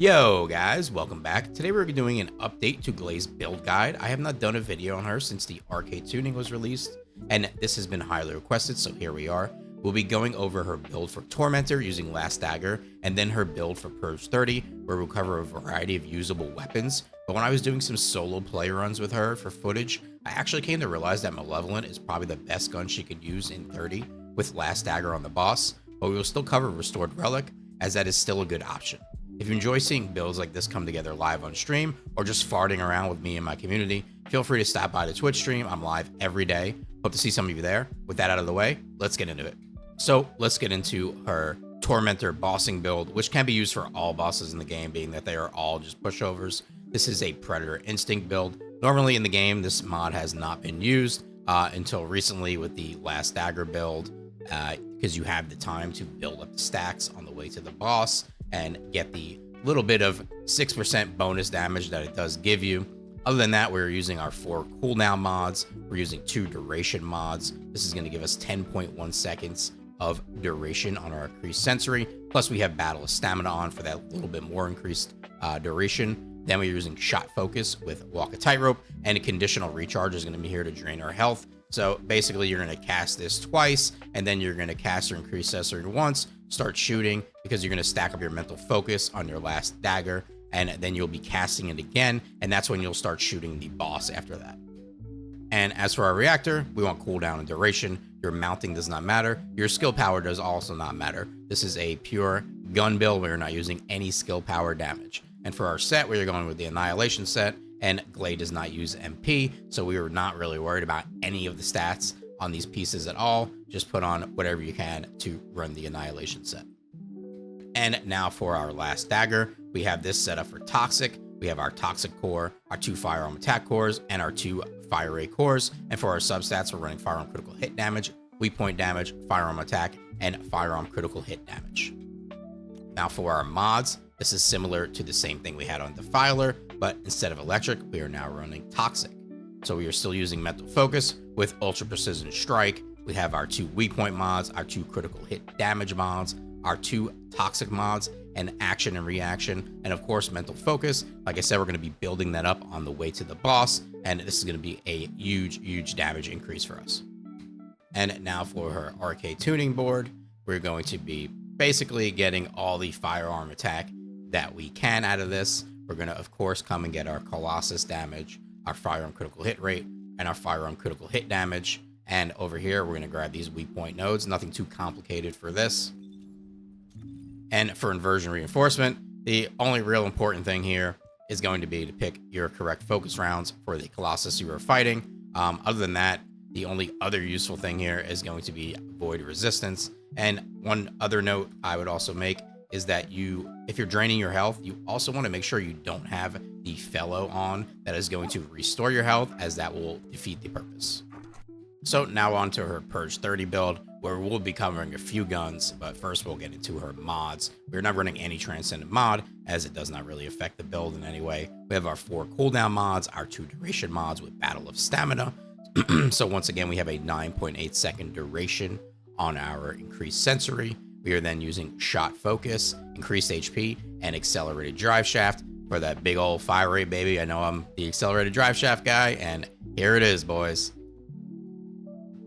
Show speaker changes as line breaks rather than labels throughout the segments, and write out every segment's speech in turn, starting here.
Yo guys, welcome back. Today we're doing an update to Gley's build guide. I have not done a video on her since the Arche tuning was released, and this has been highly requested, so here we are. We'll be going over her build for Tormentor using Last Dagger, and then her build for Purge 30, where we'll cover a variety of usable weapons. But when I was doing some solo play runs with her for footage, I actually came to realize that Malevolent is probably the best gun she could use in 30 with Last Dagger on the boss, but we will still cover Restored Relic, as that is still a good option. If you enjoy seeing builds like this come together live on stream, or just farting around with me and my community, feel free to stop by the Twitch stream. I'm live every day. Hope to see some of you there. With that out of the way, let's get into it. So let's get into her Tormentor bossing build, which can be used for all bosses in the game, being that they are all just pushovers. This is a Predator Instinct build. Normally in the game, this mod has not been used until recently with the Last Dagger build, because you have the time to build up the stacks on the way to the boss and get the little bit of 6% bonus damage that it does give you. Other than that, we're using our 4 cooldown mods. We're using 2 duration mods. This is going to give us 10.1 seconds of duration on our increased sensory. Plus we have Battle of Stamina on for that little bit more increased duration. Then we're using Shot Focus with Walk a Tightrope, and a conditional recharge is going to be here to drain our health. So basically you're going to cast this twice, and then you're going to cast your increased sensory once, start shooting, because you're going to stack up your mental focus on your Last Dagger, and then you'll be casting it again, and that's when you'll start shooting the boss after that. And as for our reactor, we want cooldown and duration. Your mounting does not matter. Your skill power does also not matter. This is a pure gun build where you're not using any skill power damage. And for our set, we are going with the Annihilation Set, and Gley does not use MP, so we were not really worried about any of the stats on these pieces at all. Just put on whatever you can to run the Annihilation Set. And now for our Last Dagger, we have this set up for Toxic. We have our Toxic core, our 2 Firearm Attack cores, and our 2 Fire Ray cores. And for our substats, we're running Firearm Critical Hit Damage, Weak Point Damage, Firearm Attack, and Firearm Critical Hit Damage. Now for our mods, this is similar to the same thing we had on Defiler, but instead of Electric, we are now running Toxic. So we are still using Mental Focus with Ultra Precision Strike. We have our 2 Weak Point mods, our 2 Critical Hit Damage mods, our 2 Toxic mods, and Action and Reaction, and of course Mental Focus. Like I said, we're going to be building that up on the way to the boss, and this is going to be a huge damage increase for us. And now for her Arche tuning board, we're going to be basically getting all the firearm attack that we can out of this. We're going to of course come and get our Colossus damage, our firearm critical hit rate, and our firearm critical hit damage. And over here we're going to grab these weak point nodes. Nothing too complicated for this. And for inversion reinforcement, the only real important thing here is going to be to pick your correct focus rounds for the Colossus you are fighting. Other than that, the only other useful thing here is going to be void resistance. And one other note I would also make is that if you're draining your health, you also want to make sure you don't have the fellow on that is going to restore your health, as that will defeat the purpose. So now on to her Purge 30 build, where we'll be covering a few guns, but first we'll get into her mods. We're not running any Transcendent mod, as it does not really affect the build in any way. We have our 4 cooldown mods, our 2 duration mods with Battle of Stamina. So once again, we have a 9.8 second duration on our increased sensory. We are then using Shot Focus, increased HP, and accelerated drive shaft for that big old fire rate, baby. I know I'm the accelerated drive shaft guy, and here it is, boys.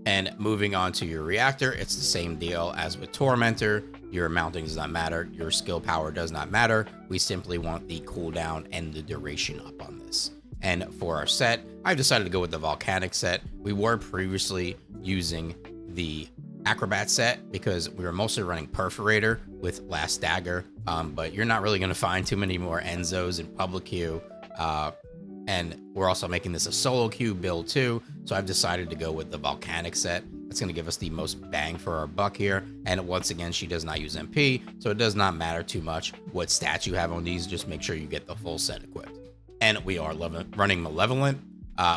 And moving on to your reactor, it's the same deal as with Tormentor. Your mounting does not matter. Your skill power does not matter. We simply want the cooldown and the duration up on this. And for our set, I've decided to go with the Volcanic Set. We were previously using the Acrobat set because we were mostly running Perforator with Last Dagger, but you're not really going to find too many more Enzos in public queue. And we're also making this a solo queue build too, so I've decided to go with the Volcanic Set. That's going to give us the most bang for our buck here. And once again, she does not use MP, so it does not matter too much what stats you have on these. Just make sure you get the full set equipped. And we are running Malevolent.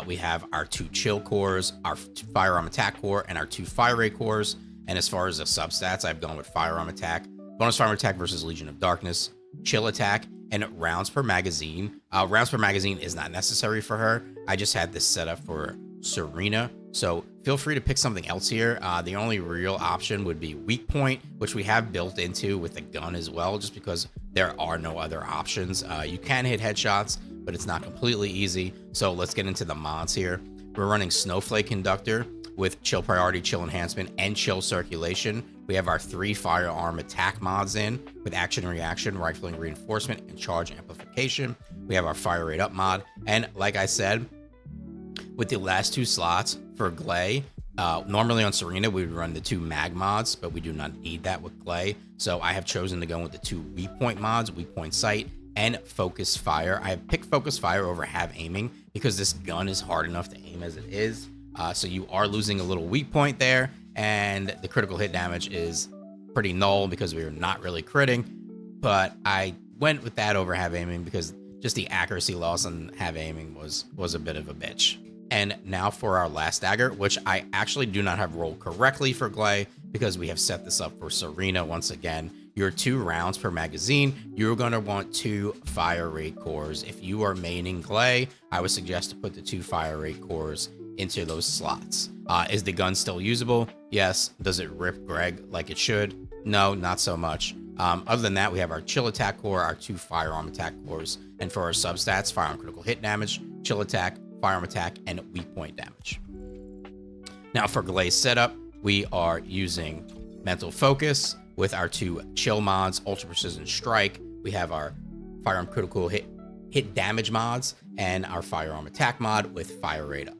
We have our 2 chill cores, our firearm attack core, and our 2 fire rate cores. And as far as the substats, I've gone with firearm attack, bonus firearm attack versus Legion of Darkness, chill attack, and rounds per magazine. Rounds per magazine is not necessary for her. I just had this set up for Serena, So feel free to pick something else here. The only real option would be weak point, which we have built into with the gun as well, just because there are no other options. You can hit headshots, but it's not completely easy. So let's get into the mods here. We're running Snowflake Conductor with Chill Priority, Chill Enhancement, and Chill Circulation. We have our 3 firearm attack mods in with Action Reaction, Rifling Reinforcement, and Charge Amplification. We have our Fire Rate Up mod. And like I said, with the last 2 slots for Gley, normally on Serena, we would run the 2 mag mods, but we do not need that with Gley. So I have chosen to go with the 2 weak point mods, Weak Point Sight, and Focus Fire. I have picked Focus Fire over Have Aiming because this gun is hard enough to aim as it is. So you are losing a little weak point there, and the critical hit damage is pretty null because we are not really critting. But I went with that over Have Aiming because just the accuracy loss on Have Aiming was a bit of a bitch. And now for our last dagger, which I actually do not have rolled correctly for Gley because we have set this up for Serena once again. Your 2 rounds per magazine, you're going to want 2 fire rate cores. If you are maining Gley, I would suggest to put the 2 fire rate cores into those slots. Is the gun still usable? Yes. Does it rip Greg like it should? No, not so much. Other than that, we have our Chill Attack core, our 2 firearm attack cores, and for our substats, firearm critical hit damage, chill attack, firearm attack, and weak point damage. Now for Gley's setup, we are using Mental Focus with our 2 chill mods, Ultra Precision Strike. We have our firearm critical hit damage mods and our firearm attack mod with Fire Rate Up.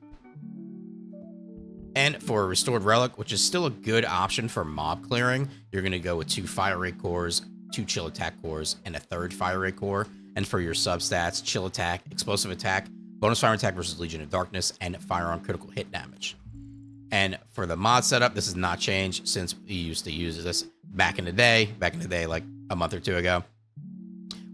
And for Restored Relic, which is still a good option for mob clearing, you're going to go with 2 fire rate cores, 2 chill attack cores, and a 3rd fire rate core. And for your substats, chill attack, explosive attack, bonus firearm attack versus Legion of Darkness, and firearm critical hit damage. And for the mod setup, this has not changed since we used to use this back in the day, like a month or 2 ago.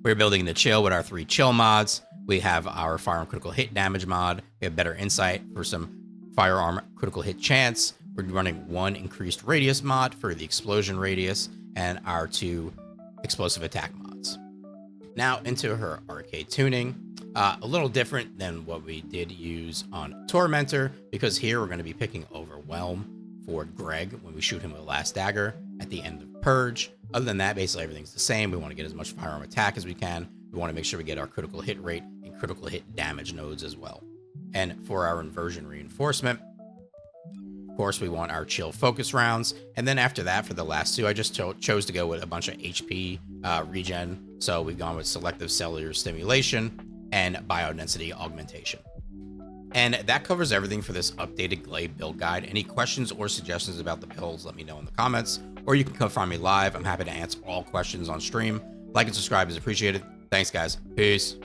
We're building the chill with our 3 chill mods. We have our firearm critical hit damage mod. We have better insight for some firearm critical hit chance. We're running 1 increased radius mod for the explosion radius and our 2 explosive attack mods. Now into her arcade tuning. A little different than what we did use on Tormentor, because here we're going to be picking Overwhelm for Greg when we shoot him with the last dagger at the end of Purge. Other than that, basically everything's the same. We want to get as much firearm attack as we can. We want to make sure we get our critical hit rate and critical hit damage nodes as well. And for our Inversion reinforcement, of course, we want our chill focus rounds. And then after that, for the last 2, I just chose to go with a bunch of HP regen. So we've gone with selective cellular stimulation and biodensity augmentation. And that covers everything for this updated Gley build guide. Any questions or suggestions about the builds, let me know in the comments, or you can come find me live. I'm happy to answer all questions on stream. Like and subscribe is appreciated. Thanks, guys. Peace.